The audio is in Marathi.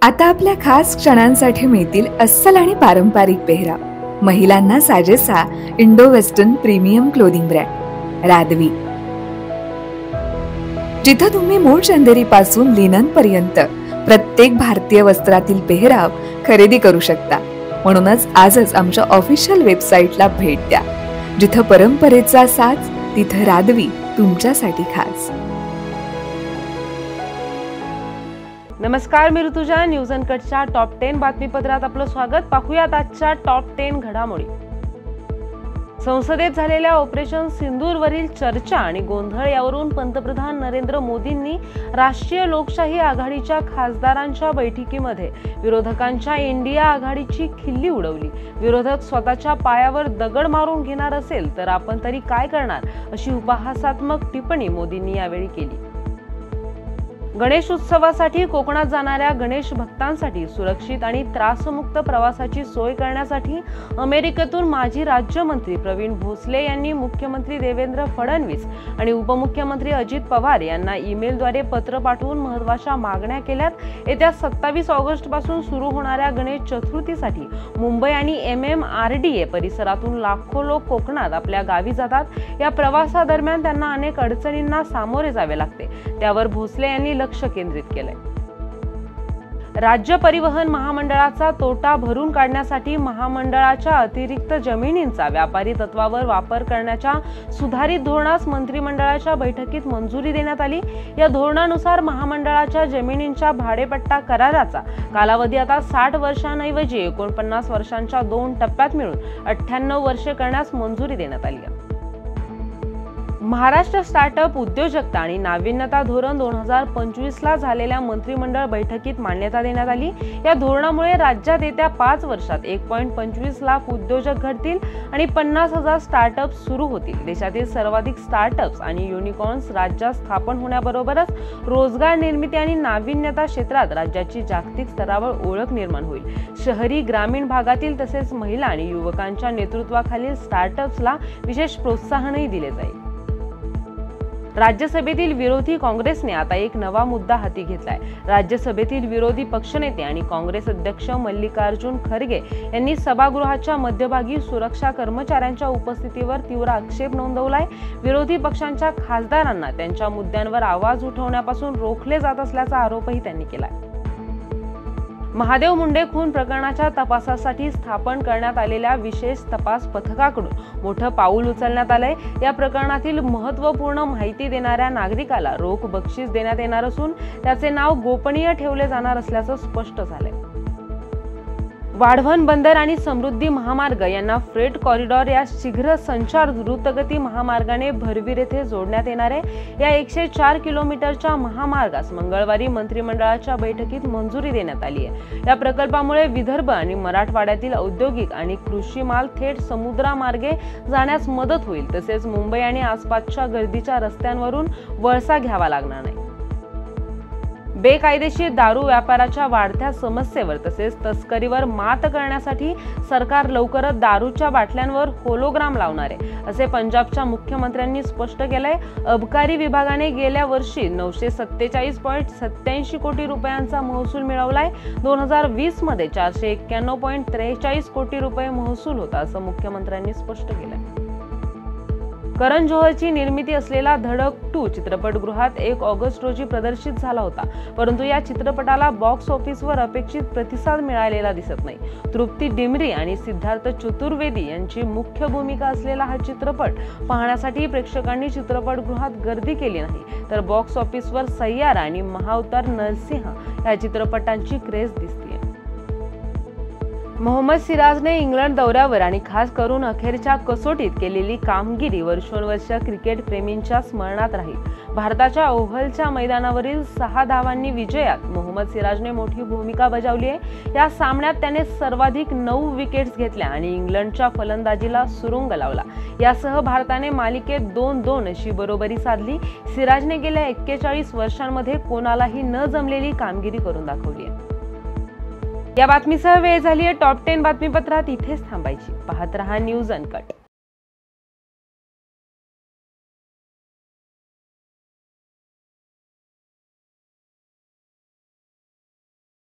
आता आपल्या खास क्षणांसाठी मिळतील अस्सल आणि पारंपरिक पेहराव. महिलांना साजेसा Indo western premium clothing brand Radvi. जिथं तुम्ही मूळ चंदेरी पासून लिनन पर्यंत प्रत्येक भारतीय वस्त्रातील पेहराव खरेदी करू शकता. म्हणूनच आजच आमच्या ऑफिशियल वेबसाईटला भेट द्या. जिथं परंपरेचा साज तिथं रादवी तुमच्यासाठी खास. नमस्कार, मी ऋतुजा. न्यूज अनकटच्या टॉप 10 बातमीपत्रात आपलं स्वागत. पाहूयात आजच्या टॉप 10 घडामोडी. संसदेत झालेल्या ऑपरेशन सिंदूरवरील चर्चा आणि गोंधळ यावरून पंतप्रधान नरेंद्र मोदींनी राष्ट्रीय लोकशाही आघाडीच्या खासदारांच्या बैठकीमध्ये विरोधकांच्या इंडिया आघाडीची खिल्ली उडवली. विरोधक स्वतःच्या पायावर दगड मारून घेणार असेल तर आपण तरी काय करणार, अशी उपहासात्मक टिप्पणी मोदींनी यावेळी केली. गणेश उत्सवासाठी कोकणात जाणाऱ्या गणेश भक्तांसाठी सुरक्षित आणि त्रासमुक्त प्रवासाची सोय करण्यासाठी अमेरिकेतून माजी राज्यमंत्री प्रवीण भोसले यांनी मुख्यमंत्री देवेंद्र फडणवीस आणि उपमुख्यमंत्री अजित पवार यांना ईमेलद्वारे पत्र पाठवून महत्त्वाच्या मागण्या केल्यात. येत्या 27 ऑगस्ट पासून सुरू होणाऱ्या गणेश चतुर्थीसाठी मुंबई आणि MMRDA परिसरातून लाखो लोक कोकणात आपल्या गावी जातात. या प्रवासादरम्यान त्यांना अनेक अडचणींना सामोरे जावे लागते. त्यावर भोसले यांनी लक्ष केंद्रित केलंय. राज्य परिवहन महामंडळाचा तोटा भरून काढण्यासाठी महामंडळाच्या अतिरिक्त जमिनींचा व्यापारी तत्वावर वापर करण्याच्या सुधारित धोरणास मंत्रिमंडळाच्या बैठकीत मंजुरी देण्यात आली. या धोरणानुसार महामंडळाच्या जमिनींच्या भाडेपट्टा कराराचा कालावधी आता 60 वर्षांऐवजी 49 वर्षांच्या 2 टप्प्यात मिळून 98 वर्षे करण्यास मंजुरी देण्यात आली आहे. महाराष्ट्र स्टार्टअप उद्योजकता आणि नाविन्यता धोरण 2025 ला झालेल्या मंत्रिमंडळ बैठकीत मान्यता देण्यात आली. या धोरणामुळे राज्यात येत्या 5 वर्षात 1.25 लाख उद्योजक घडतील आणि 50,000 स्टार्टअप सुरू होतील. देशातील सर्वाधिक स्टार्टअप्स आणि युनिकॉर्न्स राज्यात स्थापन होण्याबरोबरच रोजगार निर्मिती आणि नाविन्यता क्षेत्रात राज्याची जागतिक स्तरावर ओळख निर्माण होईल. शहरी ग्रामीण भागातील तसेच महिला आणि युवकांच्या नेतृत्वाखालील स्टार्टअप्सला विशेष प्रोत्साहनही दिले जाईल. राज्यसभेतील विरोधी काँग्रेसने आता एक नवा मुद्दा हाती घेतलाय. राज्यसभेतील विरोधी पक्षनेते आणि काँग्रेस अध्यक्ष मल्लिकार्जुन खरगे यांनी सभागृहाच्या मध्यभागी सुरक्षा कर्मचाऱ्यांच्या उपस्थितीवर तीव्र आक्षेप नोंदवलाय. विरोधी पक्षांच्या खासदारांना त्यांच्या मुद्द्यांवर आवाज उठवण्यापासून रोखले जात असल्याचा आरोपही त्यांनी केलाय. महादेव मुंडे खून प्रकरणाच्या तपासासाठी स्थापन करण्यात आलेल्या विशेष तपास पथकाकडून मोठं पाऊल उचलण्यात आलंय. या प्रकरणातील महत्त्वपूर्ण माहिती देणाऱ्या नागरिकाला रोख बक्षीस देण्यात येणार असून त्याचे नाव गोपनीय ठेवले जाणार असल्याचं स्पष्ट झालंय. वाढवण बंदर आणि समृद्धी महामार्ग यांना फ्रेट कॉरिडॉर या शीघ्र संचार द्रुतगती महामार्गाने भरवीर येथे जोडण्यात येणार आहे. या 104 किलोमीटरच्या महामार्गास मंगळवारी मंत्रिमंडळाच्या बैठकीत मंजुरी देण्यात आली आहे. या प्रकल्पामुळे विदर्भ आणि मराठवाड्यातील औद्योगिक आणि कृषी माल थेट समुद्रामार्गे जाण्यास मदत होईल. तसेच मुंबई आणि आसपासच्या गर्दीच्या रस्त्यांवरून वळसा घ्यावा लागणार नाही. बेकायदेशीर दारू व्यापाराच्या वाढत्या समस्येवर तसेच तस्करीवर मात करण्यासाठी सरकार लवकरच दारूच्या बाटल्यांवर होलोग्राम लावणार आहे, असे पंजाबच्या मुख्यमंत्र्यांनी स्पष्ट केलंय. अबकारी विभागाने गेल्या वर्षी 947.87 कोटी रुपयांचा महसूल मिळवलाय. 2020 मध्ये 491.43 कोटी रुपये महसूल होता, असं मुख्यमंत्र्यांनी स्पष्ट केलंय. करण जोहरची निर्मिती असलेला धडक 2 चित्रपटगृहात 1 ऑगस्ट रोजी प्रदर्शित झाला होता. परंतु या चित्रपटाला बॉक्स ऑफिसवर अपेक्षित प्रतिसाद मिळालेला दिसत नाही. तृप्ती डिमरी आणि सिद्धार्थ चतुर्वेदी यांची मुख्य भूमिका असलेला हा चित्रपट पाहण्यासाठी प्रेक्षकांनी चित्रपटगृहात गर्दी केली नाही, तर बॉक्स ऑफिसवर सय्यारा आणि महाअवतार नरसिंहा या चित्रपटांची क्रेज दिसते. मोहम्मद सिराजने इंग्लंड दौऱ्यावर आणि खास करून अखेरच्या कसोटीत केलेली कामगिरी वर्षोनवर्ष क्रिकेट प्रेमींच्या स्मरणात राहील. भारताच्या ओव्हलच्या मैदानावरील 6 धावांनी विजयात मोहम्मद सिराजने मोठी भूमिका बजावली आहे. या सामन्यात त्याने सर्वाधिक 9 विकेट्स घेतल्या आणि इंग्लंडच्या फलंदाजीला सुरुंग लावला. यासह भारताने मालिकेत 2-2 अशी बरोबरी साधली. सिराजने गेल्या 41 वर्षांमध्ये कोणालाही न जमलेली कामगिरी करून दाखवली आहे. या बातमीसह वेळ झाली आहे टॉप 10 बातमीपत्रात इथेच थांबायची. पाहत रहा न्यूज अनकट.